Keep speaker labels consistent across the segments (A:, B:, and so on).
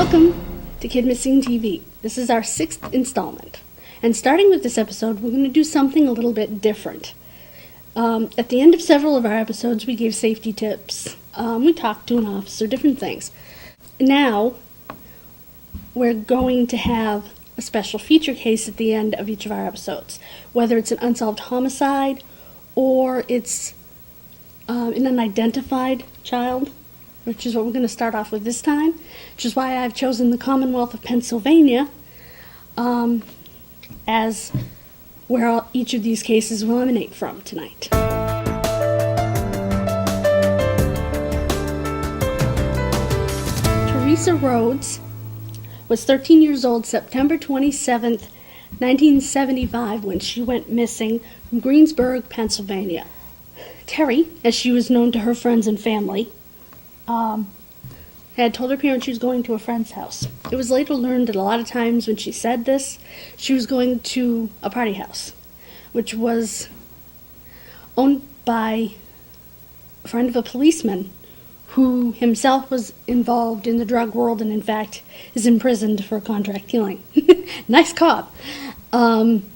A: Welcome to KidMissing TV. This is our 6th installment. And starting with this episode, we're going to do something a little bit different. At the end of several of our episodes, we gave safety tips. We talked to an officer, different things. Now, we're going to have a special feature case at the end of each of our episodes. Whether it's an unsolved homicide or it's an unidentified child, which is what we're going to start off with this time, which is why I've chosen the Commonwealth of Pennsylvania as where each of these cases will emanate from tonight. Teresa Rhodes was 13 years old September 27th, 1975, when she went missing from Greensburg, Pennsylvania. Terry, as she was known to her friends and family, had told her parents she was going to a friend's house. It was later learned that a lot of times when she said this, she was going to a party house, which was owned by a friend of a policeman who himself was involved in the drug world and in fact is imprisoned for contract killing. Nice cop. And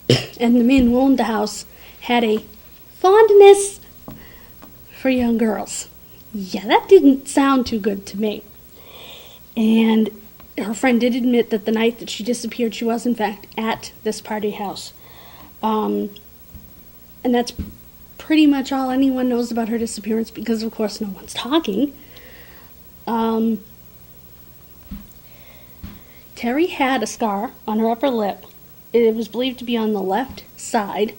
A: the man who owned the house had a fondness for young girls. Yeah, that didn't sound too good to me. And her friend did admit that the night that she disappeared, she was in fact at this party house. And that's pretty much all anyone knows about her disappearance because, of course, no one's talking. Terry had a scar on her upper lip. It was believed to be on the left side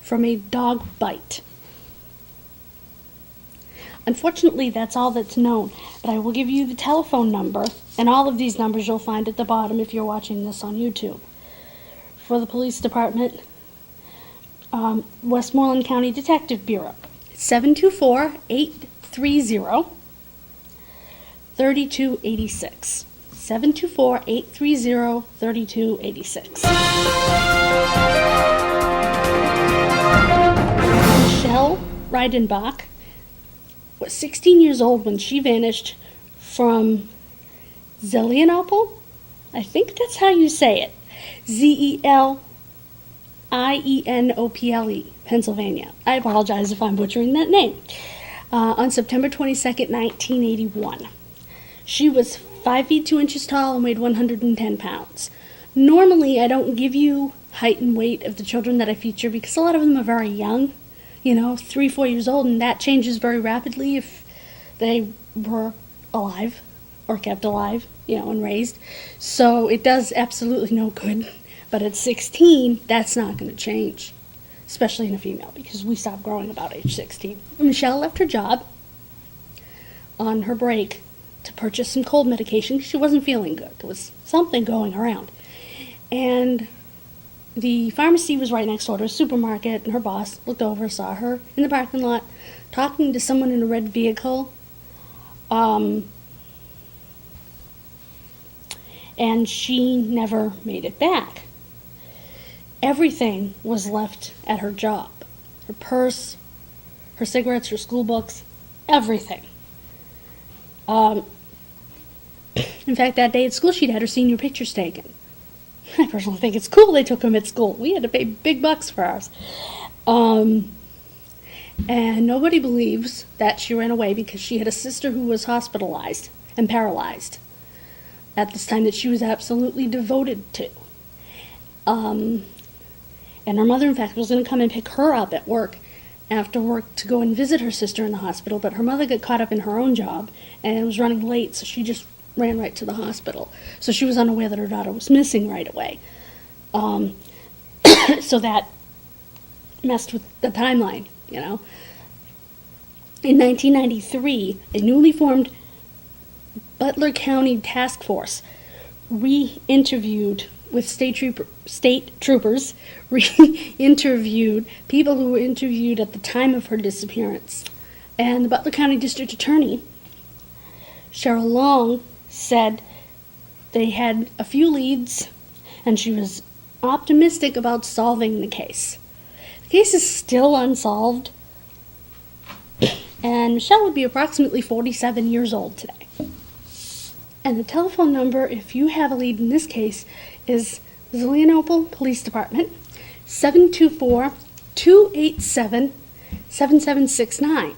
A: from a dog bite. Unfortunately, that's all that's known, but I will give you the telephone number, and all of these numbers you'll find at the bottom if you're watching this on YouTube. For the police department, Westmoreland County Detective Bureau, 724-830-3286. 724-830-3286. Michelle Reidenbach was 16 years old when she vanished from Zelienople. I think that's how you say it. Zelienople, Pennsylvania. I apologize if I'm butchering that name. On September 22nd, 1981. She was 5 feet 2 inches tall and weighed 110 pounds. Normally, I don't give you height and weight of the children that I feature because a lot of them are very young. 3-4 years old, and that changes very rapidly if they were alive or kept alive, and raised. So it does absolutely no good. But at 16, that's not going to change, especially in a female, because we stop growing about age 16. Michelle left her job on her break to purchase some cold medication because she wasn't feeling good. There was something going around. And the pharmacy was right next door to a supermarket, and her boss looked over, saw her in the parking lot, talking to someone in a red vehicle, and she never made it back. Everything was left at her job. Her purse, her cigarettes, her school books, everything. In fact, that day at school, she'd had her senior pictures taken. I personally think it's cool they took them at school. We had to pay big bucks for ours. And nobody believes that she ran away because she had a sister who was hospitalized and paralyzed at this time that she was absolutely devoted to. And her mother, in fact, was going to come and pick her up at work after work to go and visit her sister in the hospital, but her mother got caught up in her own job and was running late, so she just ran right to the hospital. So she was unaware that her daughter was missing right away. So that messed with the timeline, In 1993, a newly formed Butler County Task Force re-interviewed with state troopers, re-interviewed people who were interviewed at the time of her disappearance. And the Butler County District Attorney, Cheryl Long, said they had a few leads and she was optimistic about solving the case. The case is still unsolved, and Michelle would be approximately 47 years old today. And the telephone number, if you have a lead in this case, is Zelienople Police Department, 724-287-7769.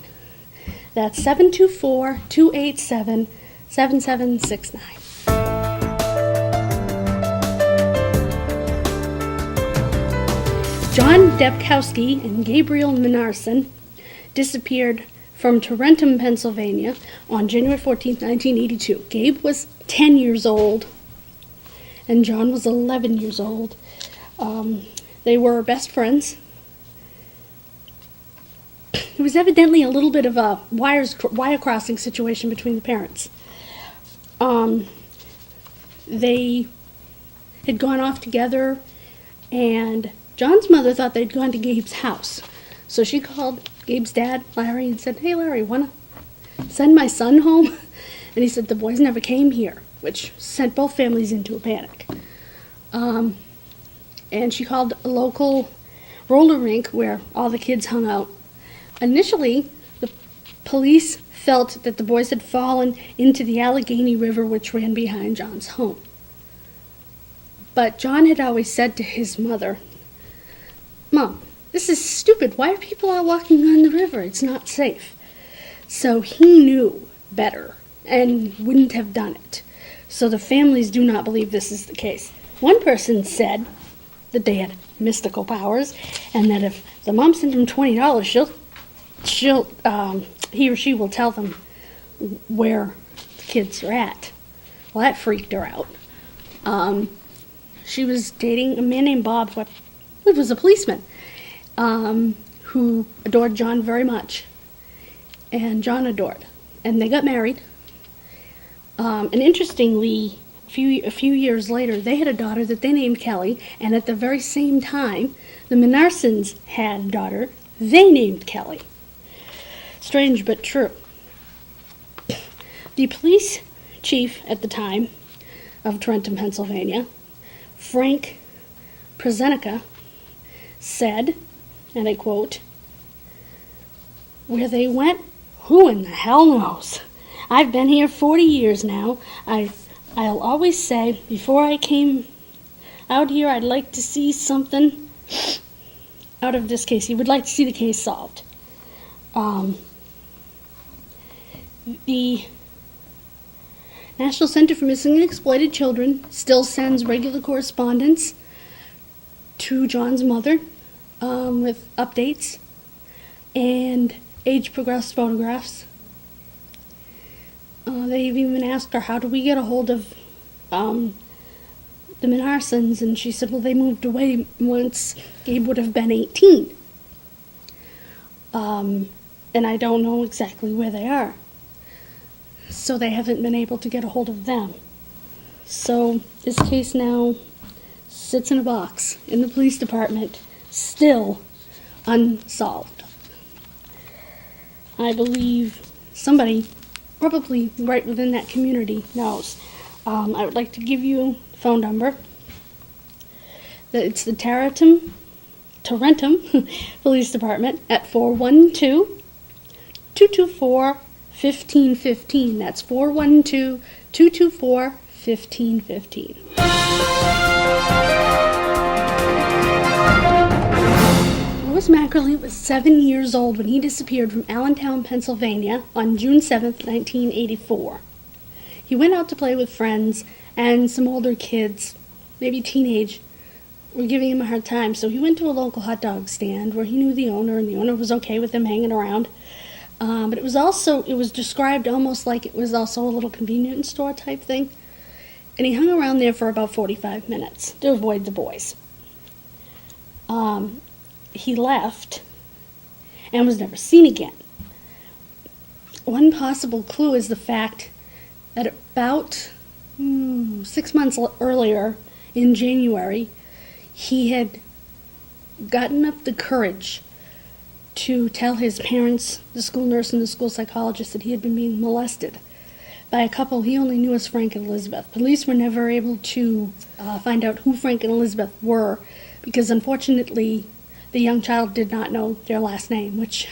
A: That's 724-287-7769. John Debkowski and Gabriel Minarson disappeared from Tarentum, Pennsylvania on January 14, 1982. Gabe was 10 years old and John was 11 years old. They were best friends. There was evidently a little bit of a wire crossing situation between the parents. They had gone off together, and John's mother thought they'd gone to Gabe's house. So she called Gabe's dad, Larry, and said, "Hey, Larry, wanna send my son home?" And he said the boys never came here, which sent both families into a panic. And she called a local roller rink where all the kids hung out. Initially, the police felt that the boys had fallen into the Allegheny River, which ran behind John's home. But John had always said to his mother, "Mom, this is stupid. Why are people out walking on the river? It's not safe." So he knew better and wouldn't have done it. So the families do not believe this is the case. One person said that they had mystical powers, and that if the mom sent him $20, he or she will tell them where the kids are at. Well, that freaked her out. She was dating a man named Bob, who was a policeman, who adored John very much, and John adored. And they got married. And interestingly, a few years later, they had a daughter that they named Kelly, and at the very same time, the Minarsons had a daughter they named Kelly. Strange but true. The police chief at the time of Tarentum, Pennsylvania, Frank Prozenica, said, and I quote, "Where they went, who in the hell knows? I've been here 40 years now. I'll always say, before I came out here, I'd like to see something out of this case." He would like to see the case solved. The National Center for Missing and Exploited Children still sends regular correspondence to John's mother with updates and age-progressed photographs. They've even asked her, "How do we get a hold of the Minarsons?" And she said, "Well, they moved away once Gabe would have been 18. And I don't know exactly where they are. So they haven't been able to get a hold of them." So this case now sits in a box in the police department, still unsolved. I believe somebody, probably right within that community, knows. I would like to give you a phone number. It's the Tarentum Police Department at 412-224-1515. That's 412-224-1515. Louis Mackerly was 7 years old when he disappeared from Allentown, Pennsylvania on June 7th, 1984. He went out to play with friends, and some older kids, maybe teenage, were giving him a hard time. So he went to a local hot dog stand where he knew the owner, and the owner was okay with him hanging around. But it was described almost like it was also a little convenience store type thing. And he hung around there for about 45 minutes to avoid the boys. He left and was never seen again. One possible clue is the fact that about 6 months earlier, in January, he had gotten up the courage to tell his parents, the school nurse and the school psychologist, that he had been being molested by a couple he only knew as Frank and Elizabeth. Police were never able to find out who Frank and Elizabeth were, because unfortunately the young child did not know their last name, which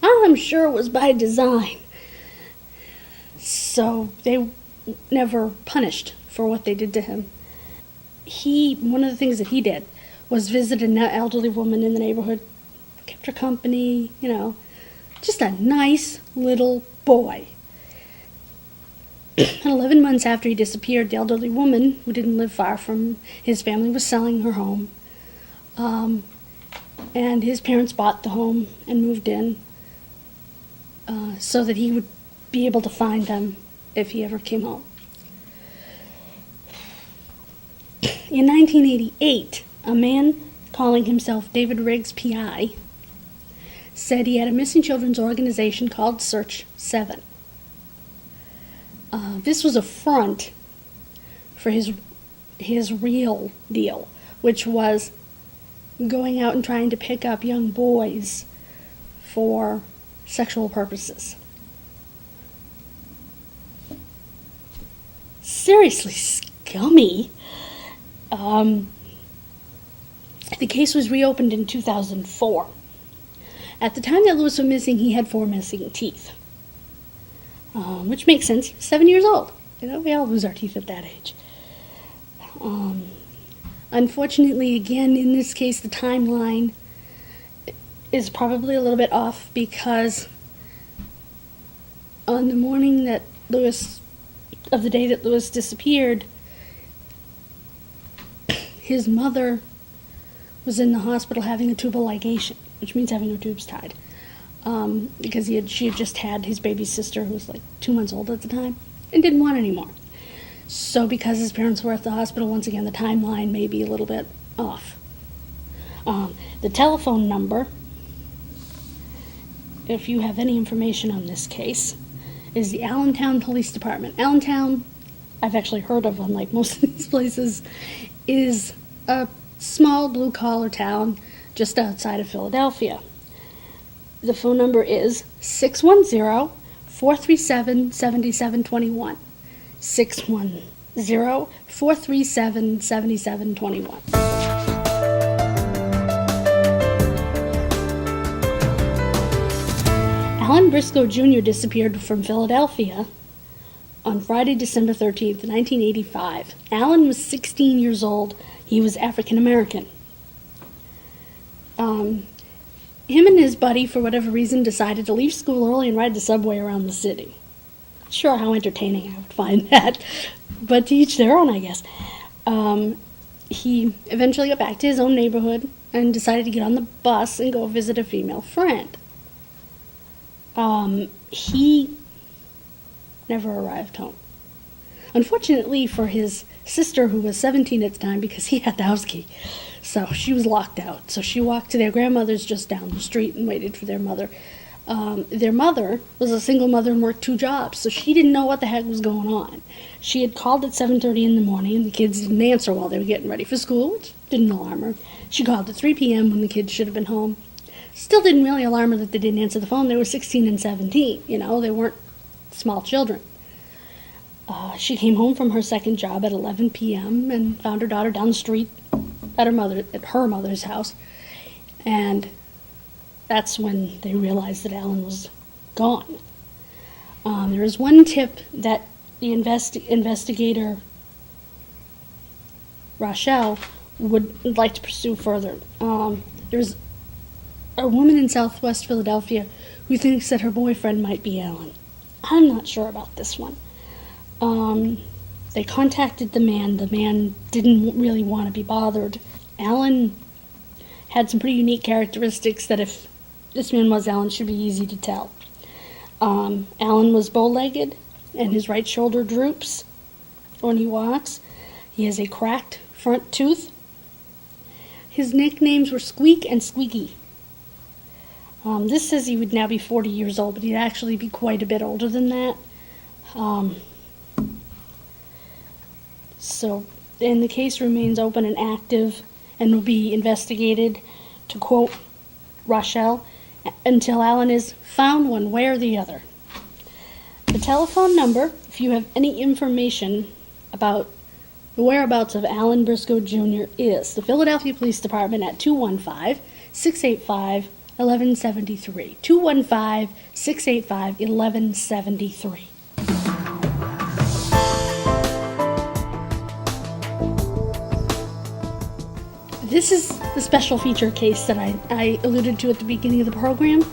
A: I'm sure was by design. So they never punished for what they did to him. One of the things that he did was visit an elderly woman in the neighborhood, kept her company, just a nice little boy. And 11 months after he disappeared, the elderly woman, who didn't live far from his family, was selling her home. And his parents bought the home and moved in so that he would be able to find them if he ever came home. In 1988, a man calling himself David Riggs PI said he had a missing children's organization called Search 7. This was a front for his real deal, which was going out and trying to pick up young boys for sexual purposes. Seriously scummy. The case was reopened in 2004. At the time that Lewis was missing, he had 4 missing teeth, which makes sense. 7 years old. We all lose our teeth at that age. Unfortunately, again, in this case, the timeline is probably a little bit off because on the morning of the day that Lewis disappeared, his mother was in the hospital having a tubal ligation, which means having her tubes tied, because she had just had his baby sister, who was like 2 months old at the time, and didn't want any more. So because his parents were at the hospital, once again, the timeline may be a little bit off. The telephone number, if you have any information on this case, is the Allentown Police Department. Allentown, I've actually heard of, unlike most of these places, is a small blue-collar town just outside of Philadelphia. The phone number is 610-437-7721. 610-437-7721. Alan Briscoe Jr. disappeared from Philadelphia on Friday, December 13th, 1985. Alan was 16 years old. He was African American. Him and his buddy, for whatever reason, decided to leave school early and ride the subway around the city. Not sure how entertaining I would find that, but to each their own, I guess. He eventually got back to his own neighborhood and decided to get on the bus and go visit a female friend. He never arrived home. Unfortunately for his sister, who was 17 at the time, because he had the house key, so she was locked out. So she walked to their grandmother's just down the street and waited for their mother. Their mother was a single mother and worked 2 jobs, so she didn't know what the heck was going on. She had called at 7:30 in the morning, and the kids didn't answer while they were getting ready for school, which didn't alarm her. She called at 3 p.m. when the kids should have been home. Still didn't really alarm her that they didn't answer the phone. They were 16 and 17, they weren't small children. She came home from her second job at 11 p.m. and found her daughter down the street at her mother's house, and that's when they realized that Alan was gone. There is one tip that the investigator Rochelle would like to pursue further. There's a woman in Southwest Philadelphia who thinks that her boyfriend might be Alan. I'm not sure about this one. They contacted the man. The man didn't really want to be bothered. Alan had some pretty unique characteristics that if this man was Alan, should be easy to tell. Alan was bow-legged, and his right shoulder droops when he walks. He has a cracked front tooth. His nicknames were Squeak and Squeaky. This says he would now be 40 years old, but he'd actually be quite a bit older than that. And the case remains open and active and will be investigated, to quote Rochelle, until Alan is found one way or the other. The telephone number, if you have any information about the whereabouts of Alan Briscoe Jr., is the Philadelphia Police Department at 215-685-1173. 215-685-1173. This is the special feature case that I alluded to at the beginning of the program.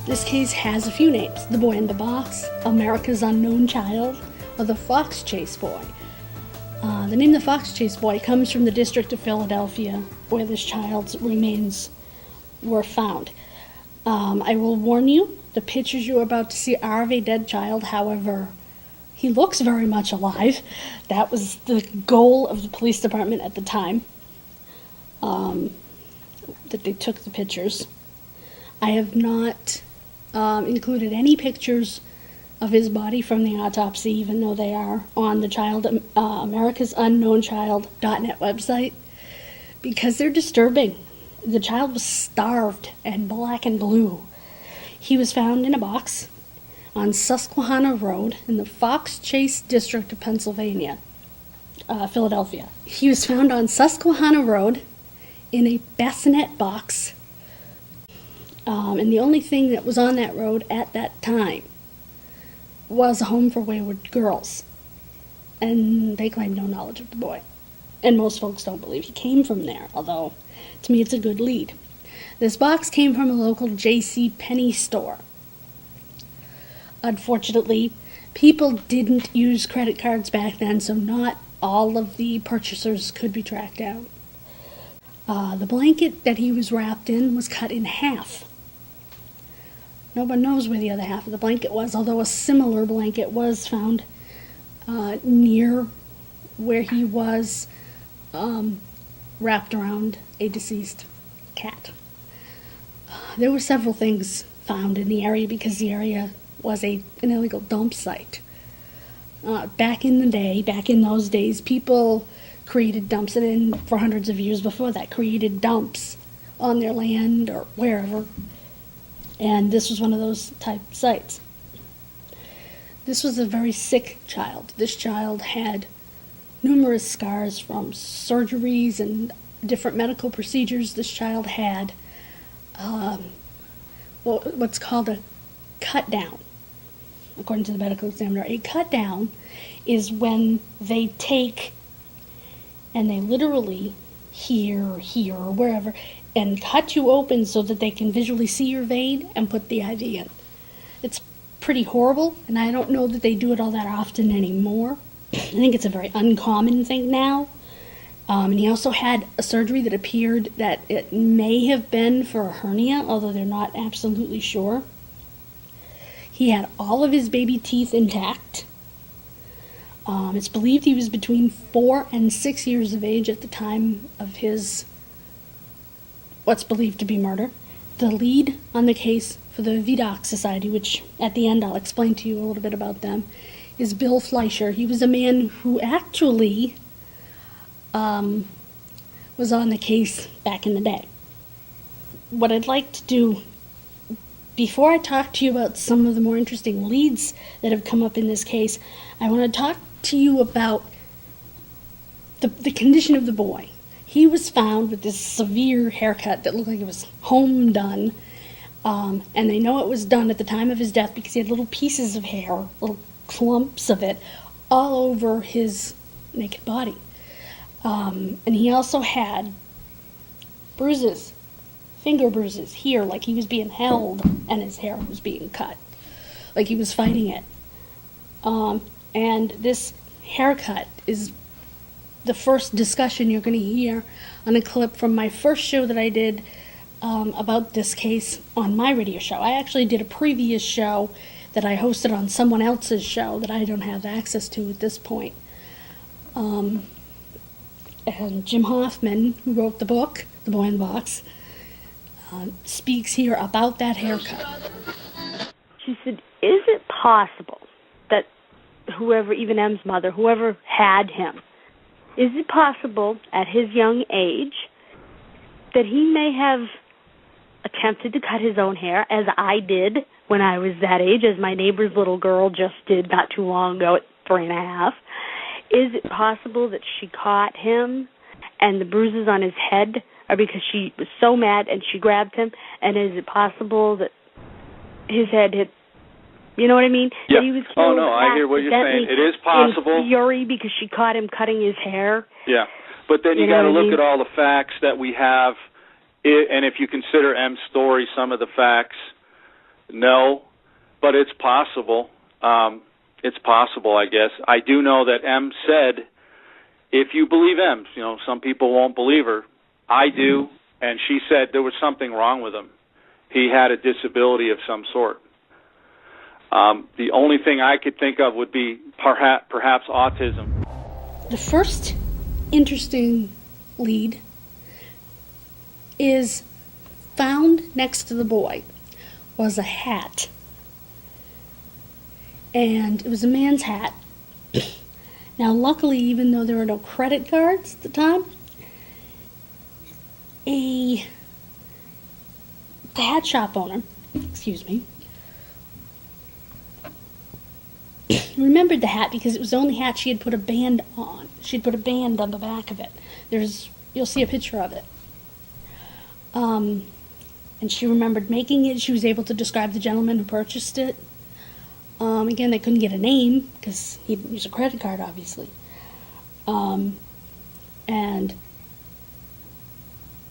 A: This case has a few names: the boy in the box, America's Unknown Child, or the Fox Chase Boy. The name the Fox Chase Boy comes from the District of Philadelphia, where this child's remains were found. I will warn you, the pictures you're about to see are of a dead child. However, he looks very much alive. That was the goal of the police department at the time, that they took the pictures. I have not included any pictures of his body from the autopsy, even though they are on the America's Unknown Child.net website, because they're disturbing. The child was starved and black and blue. He was found in a box on Susquehanna Road in the Fox Chase District of Pennsylvania, Philadelphia. He was found on Susquehanna Road in a bassinet box, and the only thing that was on that road at that time was a home for wayward girls, and they claim no knowledge of the boy. And most folks don't believe he came from there, although to me it's a good lead. This box came from a local J.C. Penney store. Unfortunately, people didn't use credit cards back then, so not all of the purchasers could be tracked down. The blanket that he was wrapped in was cut in half. No one knows where the other half of the blanket was, although a similar blanket was found near where he was wrapped around a deceased cat. There were several things found in the area because the area was an illegal dump site. Back in those days, people created dumps, and for hundreds of years before that, created dumps on their land or wherever. And this was one of those type sites. This was a very sick child. This child had numerous scars from surgeries and different medical procedures. This child had what's called a cut down, according to the medical examiner. A cut down is when they take and they literally here or wherever and cut you open so that they can visually see your vein and put the IV in. It's pretty horrible, and I don't know that they do it all that often anymore. I think it's a very uncommon thing now. And he also had a surgery that appeared that it may have been for a hernia, although they're not absolutely sure. He had all of his baby teeth intact. It's believed he was between 4 and 6 years of age at the time of his what's believed to be murder. The lead on the case for the VDOC Society, which at the end I'll explain to you a little bit about them, is Bill Fleischer. He was a man who actually was on the case back in the day. What I'd like to do, before I talk to you about some of the more interesting leads that have come up in this case, I want to talk to you about the condition of the boy. He was found with this severe haircut that looked like it was home done, and they know it was done at the time of his death because he had little pieces of hair, little clumps of it, all over his naked body. And he also had bruises, finger bruises here, like he was being held and his hair was being cut, like he was fighting it. And this haircut is the first discussion you're going to hear on a clip from my first show that I did about this case on my radio show. I actually did a previous show that I hosted on someone else's show that I don't have access to at this point. And Jim Hoffman, who wrote the book, The Boy in the Box, speaks here about that haircut.
B: She said, is it possible that whoever, even M's mother, whoever had him, is it possible at his young age that he may have attempted to cut his own hair, as I did when I was that age, as my neighbor's little girl just did not too long ago at 3.5? Is it possible that she caught him and the bruises on his head are because she was so mad and she grabbed him? And is it possible that his head hit, you know what I mean?
C: Yeah.
B: That he was killed
C: I hear what you're saying. It is possible.
B: In fury because she caught him cutting his hair.
C: Yeah. But then you
B: know
C: got to
B: what I
C: look
B: mean?
C: at all the facts that we have, and if you consider M's story, some of the facts, no, but it's possible. It's possible, I guess. I do know that M said, if you believe M, some people won't believe her. I do, and she said there was something wrong with him. He had a disability of some sort. The only thing I could think of would be perhaps autism.
A: The first interesting lead is found next to the boy was a hat. And it was a man's hat. Now, luckily, even though there were no credit cards at the time, the hat shop owner, remembered the hat because it was the only hat she had put a band on. She'd put a band on the back of it. You'll see a picture of it. And she remembered making it. She was able to describe the gentleman who purchased it. Again, they couldn't get a name because he didn't use a credit card, obviously. And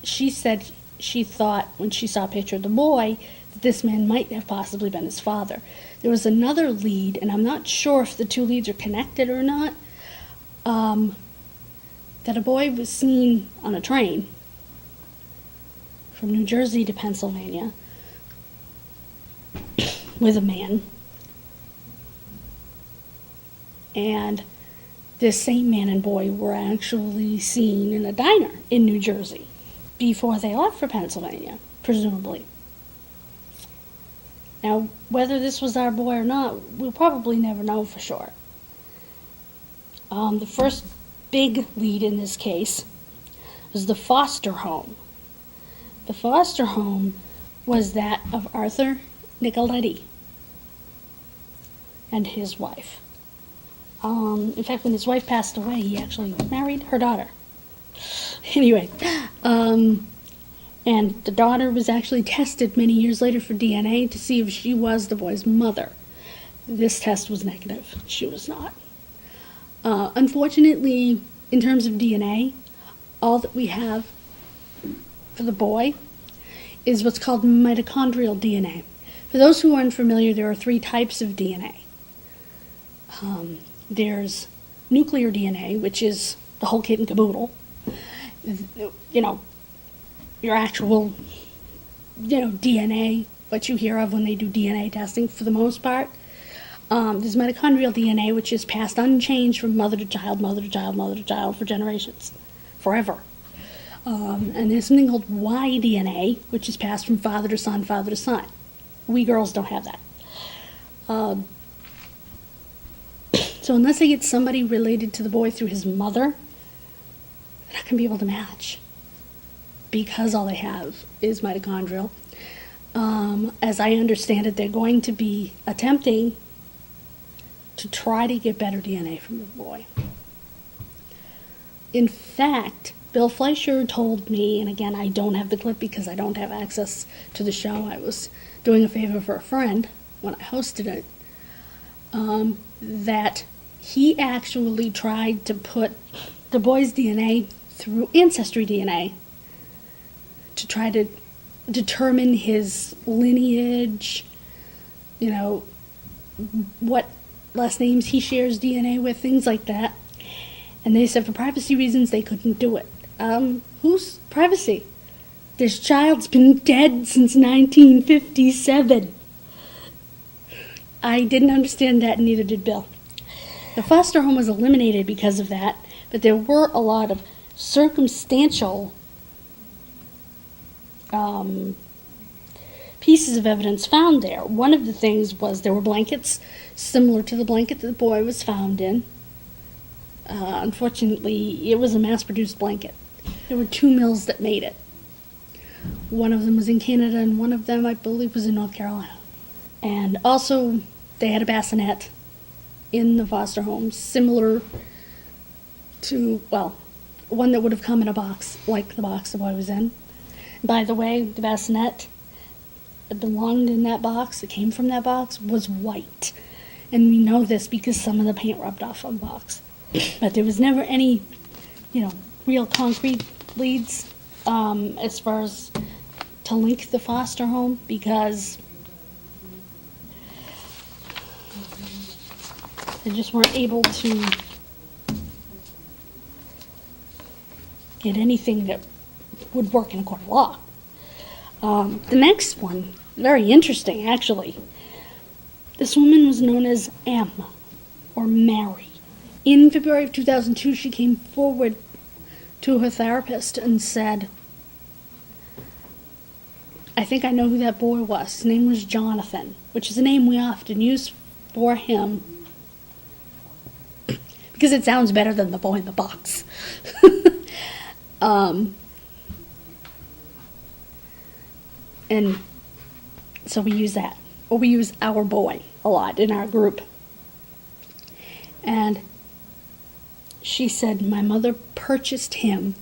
A: she said she thought, when she saw a picture of the boy, that this man might have possibly been his father. There was another lead, and I'm not sure if the two leads are connected or not, that a boy was seen on a train from New Jersey to Pennsylvania with a man. And this same man and boy were actually seen in a diner in New Jersey before they left for Pennsylvania, presumably. Now, whether this was our boy or not, we'll probably never know for sure. The first big lead in this case was the foster home. The foster home was that of Arthur Nicoletti and his wife. In fact, when his wife passed away, he actually married her daughter. Anyway, and the daughter was actually tested many years later for DNA to see if she was the boy's mother. This test was negative. She was not. Unfortunately, in terms of DNA, all that we have for the boy is what's called mitochondrial DNA. For those who aren't familiar, there are 3 types of DNA. There's nuclear DNA, which is the whole kit and caboodle. Your actual, DNA, what you hear of when they do DNA testing for the most part. There's mitochondrial DNA, which is passed unchanged from mother to child, mother to child, mother to child for generations, forever. And there's something called Y DNA, which is passed from father to son, father to son. We girls don't have that. So unless I get somebody related to the boy through his mother, they're not going to be able to match because all they have is mitochondrial. As I understand it, they're going to be attempting to try to get better DNA from the boy. In fact, Bill Fleischer told me, and again, I don't have the clip because I don't have access to the show. I was doing a favor for a friend when I hosted it, that he actually tried to put the boy's DNA through Ancestry DNA to try to determine his lineage, what last names he shares DNA with, things like that. And they said for privacy reasons they couldn't do it. Whose privacy? This child's been dead since 1957. I didn't understand that, and neither did Bill. The foster home was eliminated because of that, but there were a lot of circumstantial pieces of evidence found there. One of the things was there were blankets similar to the blanket that the boy was found in. Unfortunately, it was a mass-produced blanket. There were 2 mills that made it. One of them was in Canada, and one of them, I believe, was in North Carolina. And also, they had a bassinet in the foster home, similar to, one that would have come in a box, like the box the boy was in. By the way, the bassinet that belonged in that box, that came from that box, was white. And we know this because some of the paint rubbed off on the box. But there was never any, we real concrete leads as far as to link the foster home, because they just weren't able to get anything that would work in a court of law. The next one, very interesting actually. This woman was known as M, or Mary. In February of 2002, she came forward to her therapist and said, I think I know who that boy was. His name was Jonathan, which is a name we often use for him because it sounds better than the boy in the box. And so we use that, or we use our boy a lot in our group. And she said, my mother purchased him,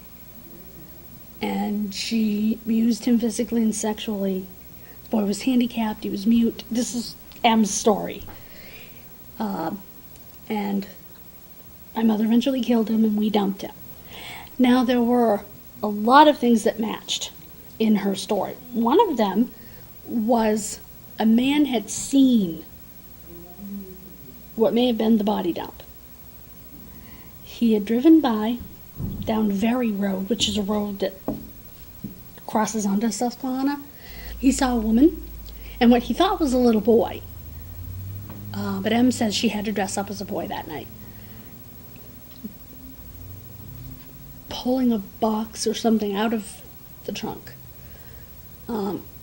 A: and she used him physically and sexually. The boy was handicapped, he was mute. This is M's story. And my mother eventually killed him, and we dumped him. Now, there were a lot of things that matched in her story. One of them was a man had seen what may have been the body dump. He had driven by down Very Road, which is a road that crosses onto Susquehanna. He saw a woman and what he thought was a little boy. But Em says she had to dress up as a boy that night, pulling a box or something out of the trunk.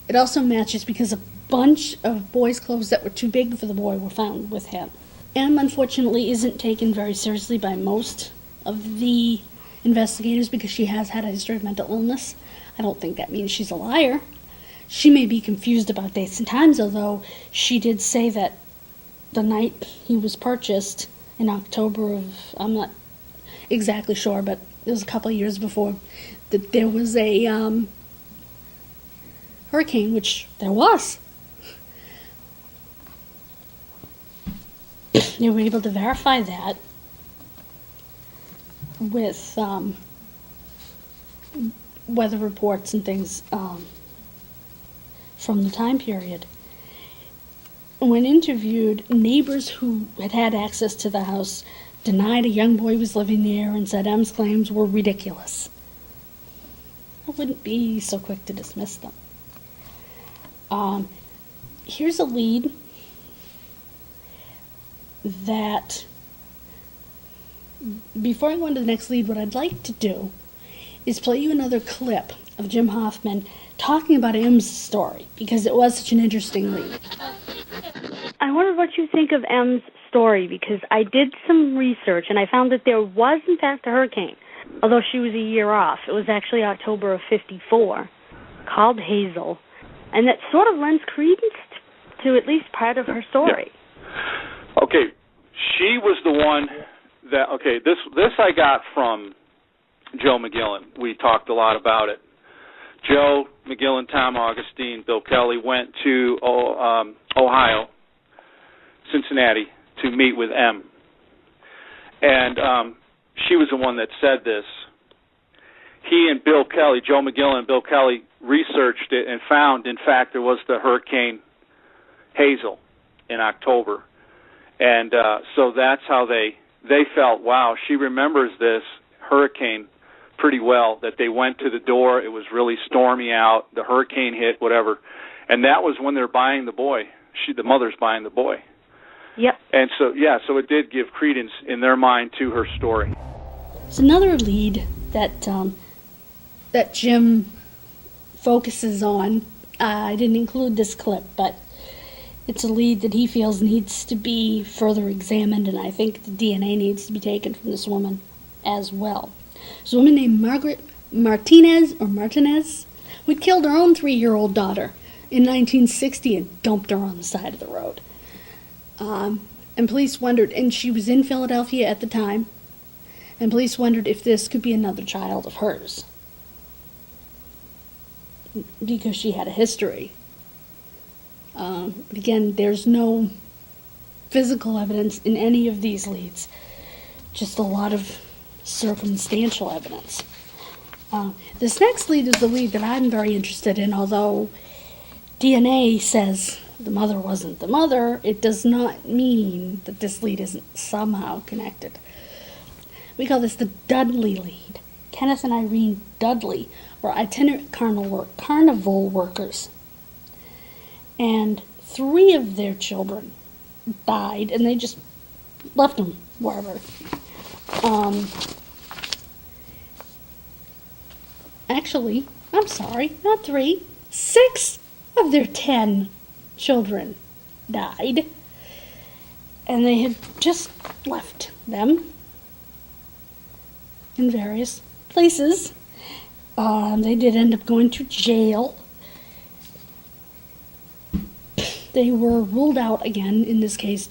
A: It also matches because a bunch of boys' clothes that were too big for the boy were found with him. Em, unfortunately, isn't taken very seriously by most of the investigators because she has had a history of mental illness. I don't think that means she's a liar. She may be confused about dates and times, although she did say that the night he was purchased in October of, I'm not exactly sure, but it was a couple of years before, that there was a hurricane, which there was. They were able to verify that with weather reports and things from the time period. When interviewed, neighbors who had had access to the house denied a young boy was living there and said Em's claims were ridiculous. I wouldn't be so quick to dismiss them. Here's a lead that, before I go into the next lead, what I'd like to do is play you another clip of Jim Hoffman talking about Em's story, because it was such an interesting read.
B: I wondered what you think of Em's story, because I did some research and I found that there was, in fact, a hurricane, although she was a year off. It was actually October of '54, called Hazel, and that sort of lends credence to at least part of her story.
C: Yeah. Okay, she was the one that, okay, this I got from Joe McGillen. We talked a lot about it. Joe McGillen, Tom Augustine, Bill Kelly went to Ohio, Cincinnati, to meet with Em. And she was the one that said this. He and Bill Kelly, Joe McGillen and Bill Kelly, researched it and found, in fact, there was the Hurricane Hazel in October. And so that's how they felt, wow, she remembers this hurricane pretty well, that they went to the door, it was really stormy out, the hurricane hit, whatever. And that was when they're buying the boy. The mother's buying the boy.
B: Yep.
C: And so, yeah, so it did give credence in their mind to her story.
A: It's another lead that that Jim focuses on. I didn't include this clip, but it's a lead that he feels needs to be further examined, and I think the DNA needs to be taken from this woman as well. There's a woman named Margaret Martinez, who had killed her own 3-year-old daughter in 1960 and dumped her on the side of the road. And police wondered, and she was in Philadelphia at the time, and police wondered if this could be another child of hers, because she had a history. But again, there's no physical evidence in any of these leads, just a lot of circumstantial evidence. This next lead is the lead that I'm very interested in, although DNA says the mother wasn't the mother, it does not mean that this lead isn't somehow connected. We call this the Dudley lead. Kenneth and Irene Dudley were itinerant carnival workers. And 3 of their children died, and they just left them wherever. Actually, I'm sorry, not 3. 6 of their 10 children died, and they had just left them in various places. They did end up going to jail. They were ruled out again in this case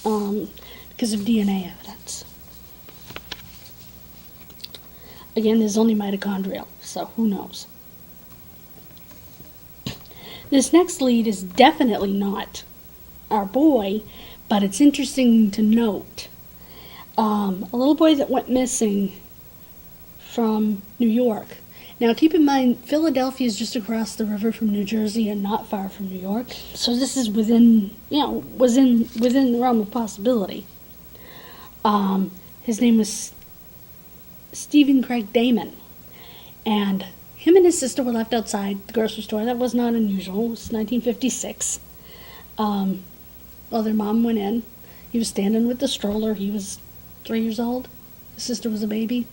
A: because of DNA evidence. Again, there's only mitochondrial, so who knows? This next lead is definitely not our boy, but it's interesting to note. A little boy that went missing from New York. Now, keep in mind, Philadelphia is just across the river from New Jersey and not far from New York. So this is within the realm of possibility. His name was Stephen Craig Damon. And him and his sister were left outside the grocery store. That was not unusual. It was 1956. While their mom went in, he was standing with the stroller. He was 3 years old. His sister was a baby.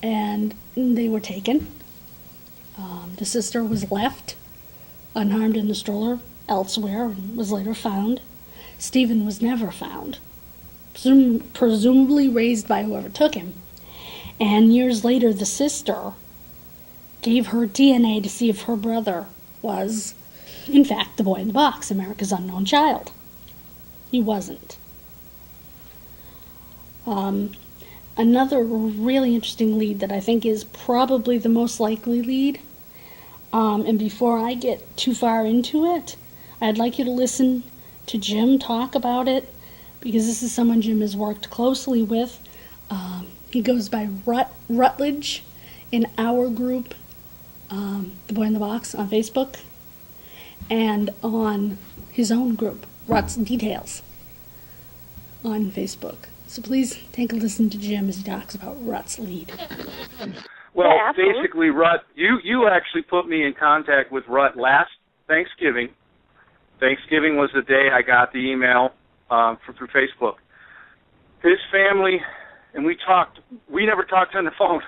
A: And they were taken. The sister was left unharmed in the stroller elsewhere and was later found. Stephen was never found, presumably raised by whoever took him. And years later, the sister gave her DNA to see if her brother was, in fact, the boy in the box, America's unknown child. He wasn't. Another really interesting lead that I think is probably the most likely lead, and before I get too far into it, I'd like you to listen to Jim talk about it, because this is someone Jim has worked closely with. He goes by Rutledge in our group, The Boy in the Box, on Facebook, and on his own group, Rut's Details, on Facebook. So please take a listen to Jim as he talks about Rut's lead.
C: Well, basically, Rut, you actually put me in contact with Rut last Thanksgiving. Thanksgiving was the day I got the email through Facebook. His family, and we never talked on the phone.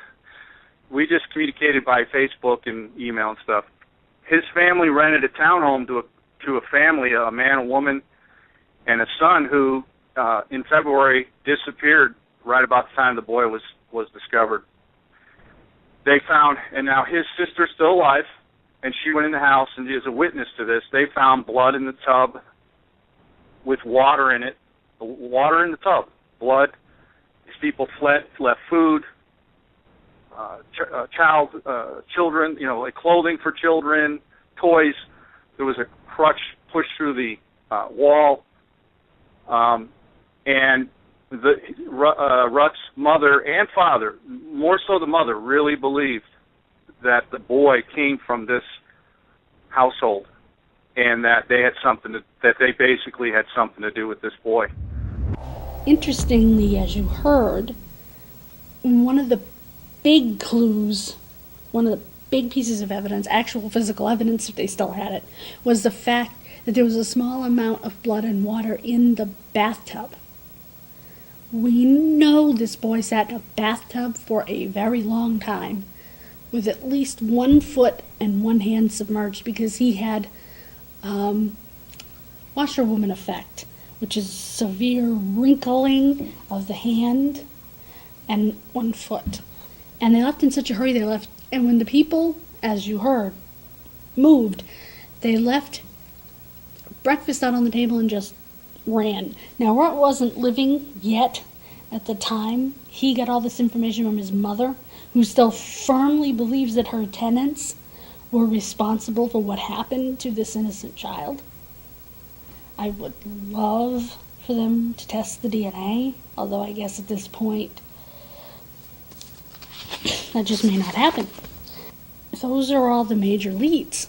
C: We just communicated by Facebook and email and stuff. His family rented a townhome to a family, a man, a woman, and a son who, in February, disappeared right about the time the boy was discovered. They found, and now his sister's still alive, and she went in the house and is a witness to this. They found blood in the tub with water in it, water in the tub, blood. These people fled, left food, children, like clothing for children, toys. There was a crutch pushed through the wall. And Rut's mother and father, more so the mother, really believed that the boy came from this household, and that they basically had something to do with this boy.
A: Interestingly, as you heard, one of the big clues, one of the big pieces of evidence, actual physical evidence if they still had it, was the fact that there was a small amount of blood and water in the bathtub. We know this boy sat in a bathtub for a very long time with at least 1 foot and 1 hand submerged, because he had washerwoman effect, which is severe wrinkling of the hand and 1 foot. And they left in such a hurry, and when the people, as you heard, moved, they left breakfast out on the table and just ran. Now, Rut wasn't living yet at the time. He got all this information from his mother, who still firmly believes that her tenants were responsible for what happened to this innocent child. I would love for them to test the DNA, although I guess at this point That just may not happen. Those are all the major leads.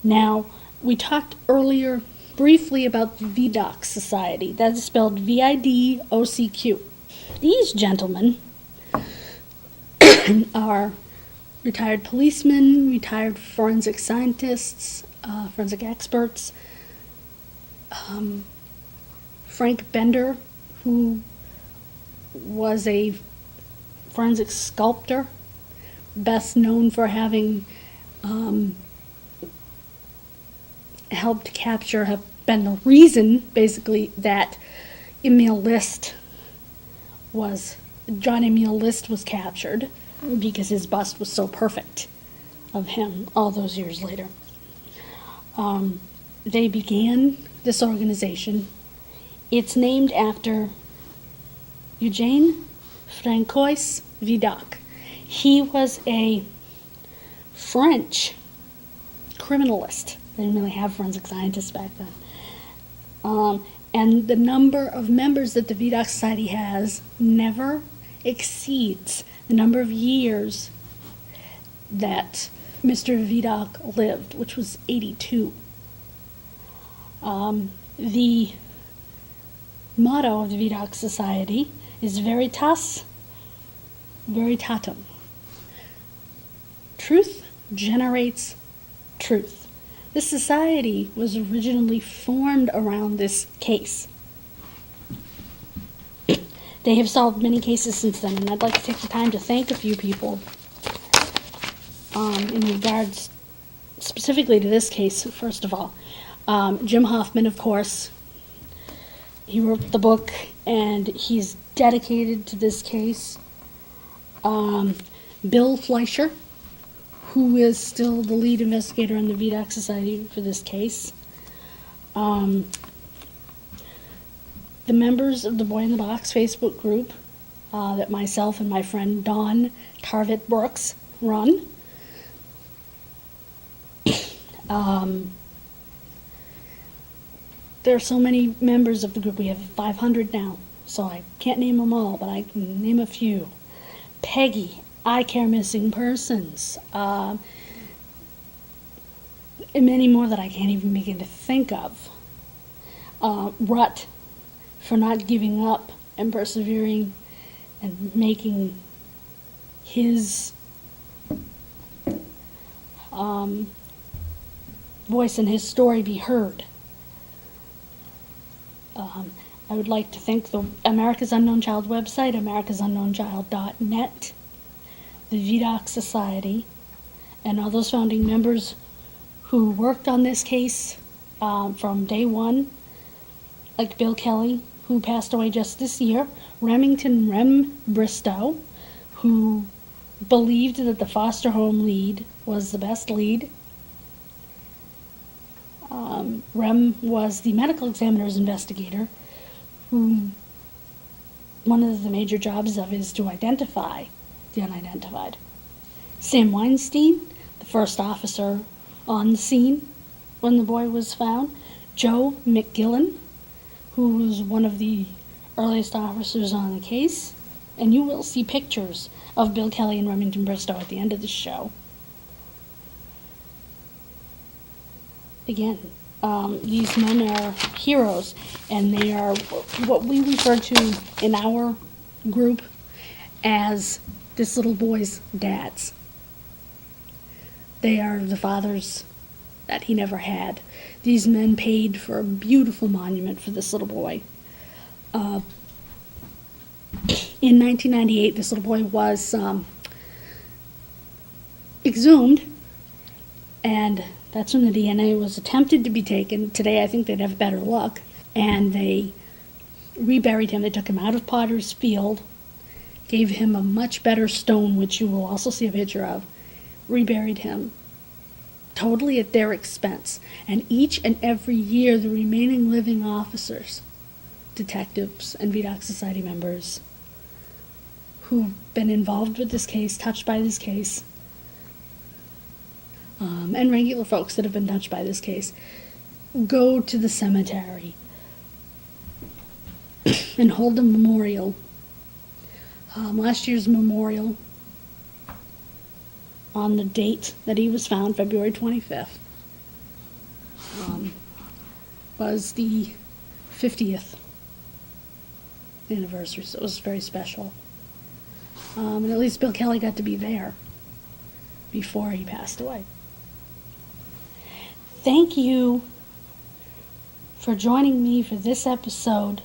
A: Now, we talked earlier briefly about the VIDOC Society. That's spelled VIDOCQ. These gentlemen are retired policemen, retired forensic scientists, forensic experts. Frank Bender, who was a forensic sculptor, best known for having helped capture, have been the reason, basically, that John Emil List was captured, because his bust was so perfect of him all those years later. They began this organization. It's named after Eugène Francois Vidocq. He was a French criminalist. They didn't really have forensic scientists back then. And the number of members that the VIDOC Society has never exceeds the number of years that Mr. Vidocq lived, which was 82. The motto of the VIDOC Society is Veritas Veritatum. Truth generates truth. This society was originally formed around this case. They have solved many cases since then, and I'd like to take the time to thank a few people in regards specifically to this case, first of all. Jim Hoffman, of course. He wrote the book, and he's dedicated to this case. Bill Fleischer, who is still the lead investigator on the VIDOC Society for this case. The members of the Boy in the Box Facebook group that myself and my friend Dawn Tarvit Brooks run. There are so many members of the group. We have 500 now, so I can't name them all, but I can name a few. Peggy, I Care Missing Persons, and many more that I can't even begin to think of. Rut, for not giving up and persevering and making his voice and his story be heard. I would like to thank the America's Unknown Child website, americasunknownchild.net, the VIDOC Society, and all those founding members who worked on this case from day one, like Bill Kelly, who passed away just this year, Remington Rem Bristow, who believed that the foster home lead was the best lead. Rem was the medical examiner's investigator, who one of the major jobs of is to identify the unidentified. Sam Weinstein, the first officer on the scene when the boy was found. Joe McGillen, who was one of the earliest officers on the case. And you will see pictures of Bill Kelly and Remington Bristow at the end of the show. Again, these men are heroes, and they are what we refer to in our group as this little boy's dads. They are the fathers that he never had. These men paid for a beautiful monument for this little boy. In 1998, this little boy was exhumed, and that's when the DNA was attempted to be taken. Today, I think they'd have better luck. And they reburied him. They took him out of Potter's Field, gave him a much better stone, which you will also see a picture of, reburied him totally at their expense. And each and every year, the remaining living officers, detectives, and VIDOC Society members who've been involved with this case, touched by this case, and regular folks that have been touched by this case, go to the cemetery and hold a memorial. Last year's memorial on the date that he was found, February 25th, was the 50th anniversary, so it was very special. And at least Bill Kelly got to be there before he passed away. Thank you for joining me for this episode,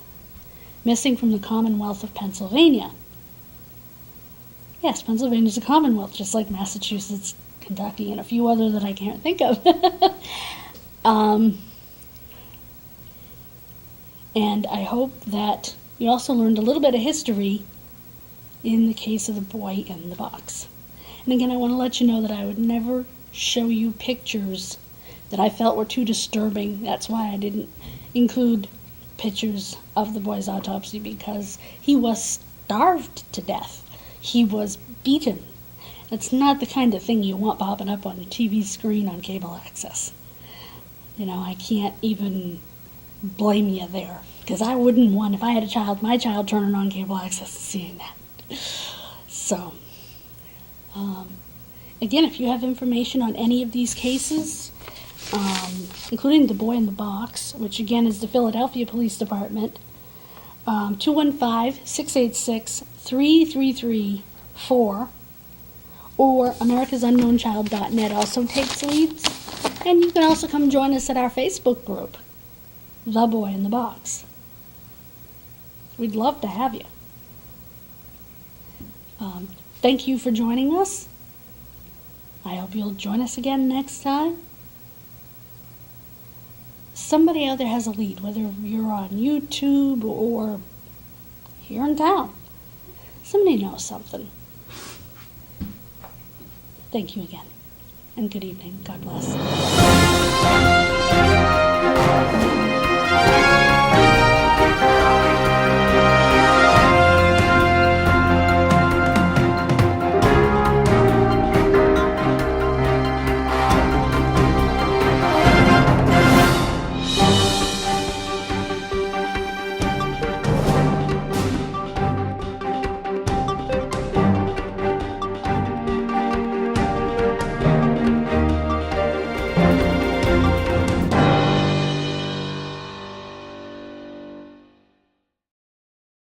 A: Missing from the Commonwealth of Pennsylvania. Yes, Pennsylvania's a commonwealth, just like Massachusetts, Kentucky, and a few other that I can't think of. And I hope that you also learned a little bit of history in the case of the boy in the box. And again, I want to let you know that I would never show you pictures that I felt were too disturbing. That's why I didn't include pictures of the boy's autopsy, because he was starved to death. He was beaten. It's not the kind of thing you want popping up on your TV screen on cable access. You know, I can't even blame you there, because I wouldn't want, if I had a child, my child turning on cable access and seeing that. So, again, if you have information on any of these cases, including the boy in the box, which again is the Philadelphia Police Department, 215-686-3334, or americasunnknownchild.net also takes leads. And you can also come join us at our Facebook group, The Boy in the Box. We'd love to have you. Thank you for joining us. I hope you'll join us again next time. Somebody out there has a lead, whether you're on YouTube or here in town. Somebody knows something. Thank you again, and good evening. God bless.